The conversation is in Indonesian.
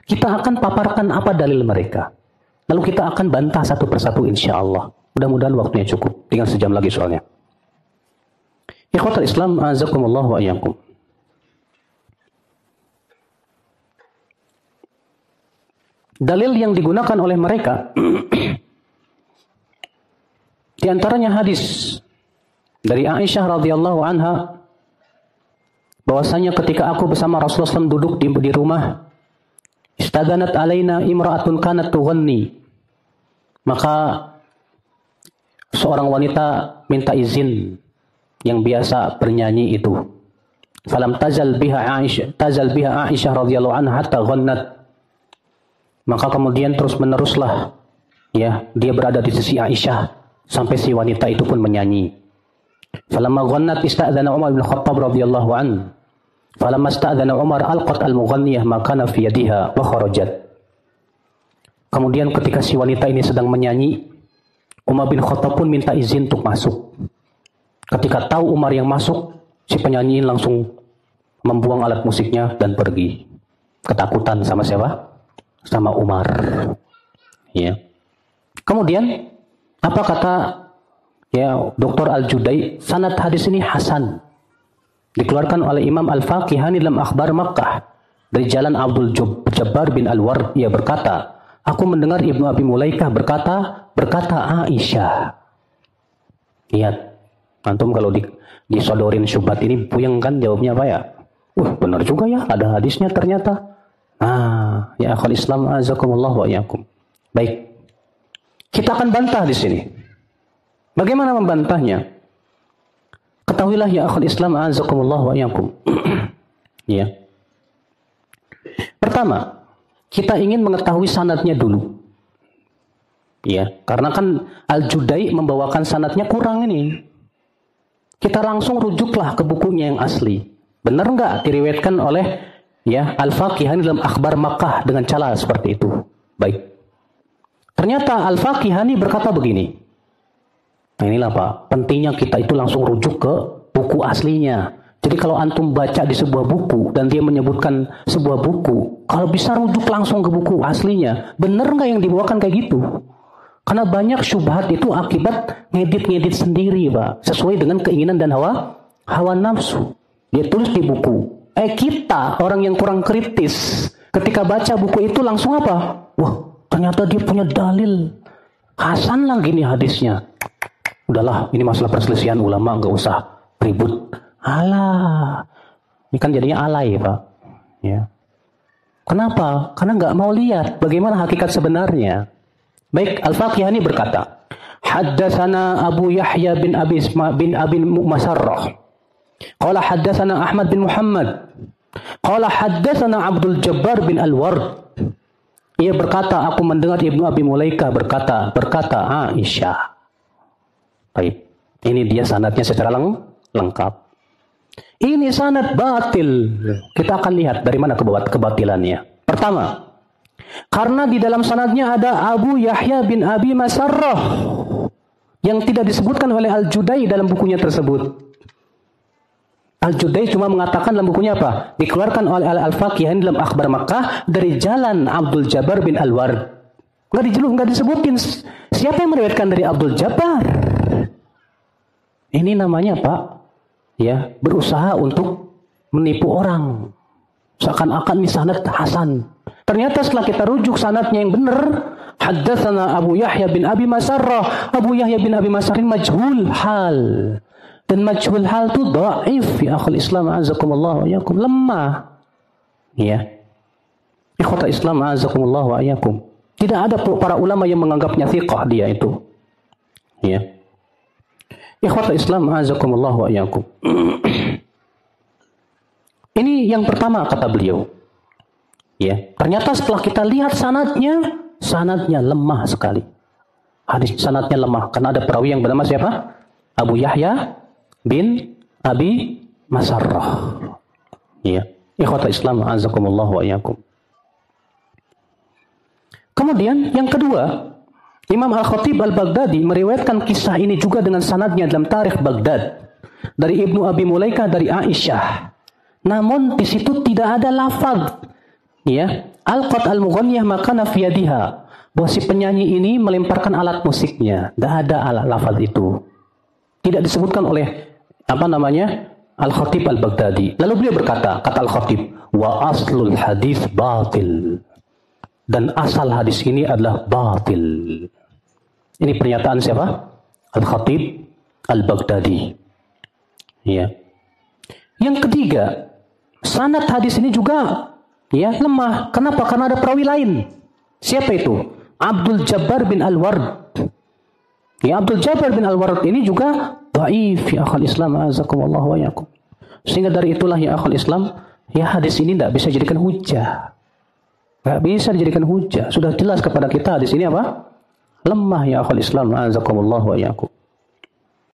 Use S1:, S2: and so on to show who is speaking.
S1: Kita akan paparkan apa dalil mereka. Lalu kita akan bantah satu persatu insya Allah. Mudah-mudahan waktunya cukup. Tinggal sejam lagi soalnya. Ikhwatul Islam, azakumullah wa iyyakum. Dalil yang digunakan oleh mereka di antaranya hadis dari Aisyah radhiyallahu anha bahwasanya ketika aku bersama Rasulullah SAW duduk di rumah, istadanat alaina imra'atun kanat tughanni, maka seorang wanita minta izin yang biasa bernyanyi itu. Falam tazal biha Aisyah radhiyallahu anha hatta ghannat. Maka kemudian terus meneruslah ya dia berada di sisi Aisyah sampai si wanita itu pun menyanyi. Falamma ghannat ista'dzana Umar bin Khattab radhiyallahu an. Falamma ista'dzana Umar alqat al-mughanniyah ma kana fi yadiha wa kharajat. Kemudian ketika si wanita ini sedang menyanyi, Umar bin Khattab pun minta izin untuk masuk. Ketika tahu Umar yang masuk, si penyanyi langsung membuang alat musiknya dan pergi. Ketakutan sama siapa? Sama Umar. Ya. Kemudian apa kata ya Dr. Al-Judai? Sanad hadis ini hasan. Dikeluarkan oleh Imam Al-Faqihani dalam Akhbar Makkah dari jalan Abdul Jabbar bin Al-Ward. Ia berkata, aku mendengar Ibnu Abi Mulaikah berkata Aisyah. Lihat, antum kalau disodorin syubhat ini puyeng kan jawabnya apa ya? Benar juga ya, ada hadisnya ternyata. Ya akhul Islam azakumullah wa iyyakum. Baik. Kita akan bantah di sini. Bagaimana membantahnya? Ketahuilah ya akhul Islam azakumullah wa iyyakum. Ya. Pertama, kita ingin mengetahui sanadnya dulu. Ya, karena kan Al-Judai membawakan sanadnya kurang ini. Kita langsung rujuklah ke bukunya yang asli. Benar enggak diriwayatkan oleh ya Al-Faqihani dalam Akhbar Makkah dengan cara seperti itu? Baik. Ternyata Al-Faqihani berkata begini. Nah inilah Pak, pentingnya kita itu langsung rujuk ke buku aslinya. Jadi kalau antum baca di sebuah buku dan dia menyebutkan sebuah buku, kalau bisa rujuk langsung ke buku aslinya. Benar nggak yang dibawakan kayak gitu? Karena banyak syubhat itu akibat ngedit-ngedit sendiri Pak, sesuai dengan keinginan dan hawa nafsu. Dia tulis di buku. Kita orang yang kurang kritis ketika baca buku itu langsung apa? Wah, ternyata dia punya dalil hasan lagi nih hadisnya. Udahlah, ini masalah perselisihan ulama, nggak usah ribut. Alah, ini kan jadinya alay Pak. Ya. Kenapa? Karena nggak mau lihat bagaimana hakikat sebenarnya. Baik, Al-Faqihani berkata, Haddatsana Abu Yahya bin Abi Masarrah. Qala haddatsana Ahmad bin Muhammad. Qala haddatsana Abdul Jabbar bin Al-Ward. Ia berkata, aku mendengar Ibnu Abi Mulaikah berkata Aisyah. Baik. Ini dia sanadnya secara lengkap. Ini sanad batil. Kita akan lihat dari mana kebatilannya. Pertama, karena di dalam sanadnya ada Abu Yahya bin Abi Masarrah yang tidak disebutkan oleh Al-Judai dalam bukunya tersebut. Al-Judai cuma mengatakan dalam bukunya apa? Dikeluarkan oleh Al-Faqihani dalam Akhbar Makkah dari jalan Abdul Jabbar bin Al-Ward. Nggak disebutin siapa yang meriwayatkan dari Abdul Jabbar. Ini namanya Pak, ya berusaha untuk menipu orang. Seakan-akan ini sanad hasan. Ternyata setelah kita rujuk sanadnya yang benar, haddatsana Abu Yahya bin Abi Masarrah. Abu Yahya bin Abi Masarrah majhul hal. Dan majhul hal itu dhaif ya akhul Islam azakumullah wa iyyakum, lemah. Ya. Ikhwatul Islam azakumullah wa iyyakum. Tidak ada para ulama yang menganggapnya thiqah dia itu. Ya. Ikhwatul Islam azakumullah wa iyyakum. Ini yang pertama kata beliau. Ya, ternyata setelah kita lihat sanadnya lemah sekali. Hadis sanadnya lemah karena ada perawi yang bernama siapa? Abu Yahya bin Abi Masarrah. Ya, ikhwatul Islam azakumullah wa iyyakum. Kemudian yang kedua, Imam Al-Khatib Al-Baghdadi meriwayatkan kisah ini juga dengan sanadnya dalam Tarikh Baghdad dari Ibnu Abi Mulaikah dari Aisyah. Namun di situ tidak ada lafaz ya alqat al-mughanniyah maka nafiyadiha, bahwa si penyanyi ini melemparkan alat musiknya. Tidak ada alat lafaz itu. Tidak disebutkan oleh Al-Khatib Al-Baghdadi. Lalu beliau berkata, kata Al-Khatib, wa aslul hadis batil. Dan asal hadis ini adalah batil. Ini pernyataan siapa? Al-Khatib Al-Baghdadi. Ya. Yang ketiga, sanad hadis ini juga lemah. Kenapa? Karena ada perawi lain. Siapa itu? Abdul Jabbar bin Al-Ward. Ya, Abdul Jabbar bin Al-Ward ini juga dhaif ya akhal Islam, azakumullah wa yakum. Sehingga dari itulah ya akhal Islam, ya hadis ini tidak bisa dijadikan hujah. Tidak bisa dijadikan hujah. Sudah jelas kepada kita hadis ini apa? Lemah ya akhal Islam, azakumullah wa yakum.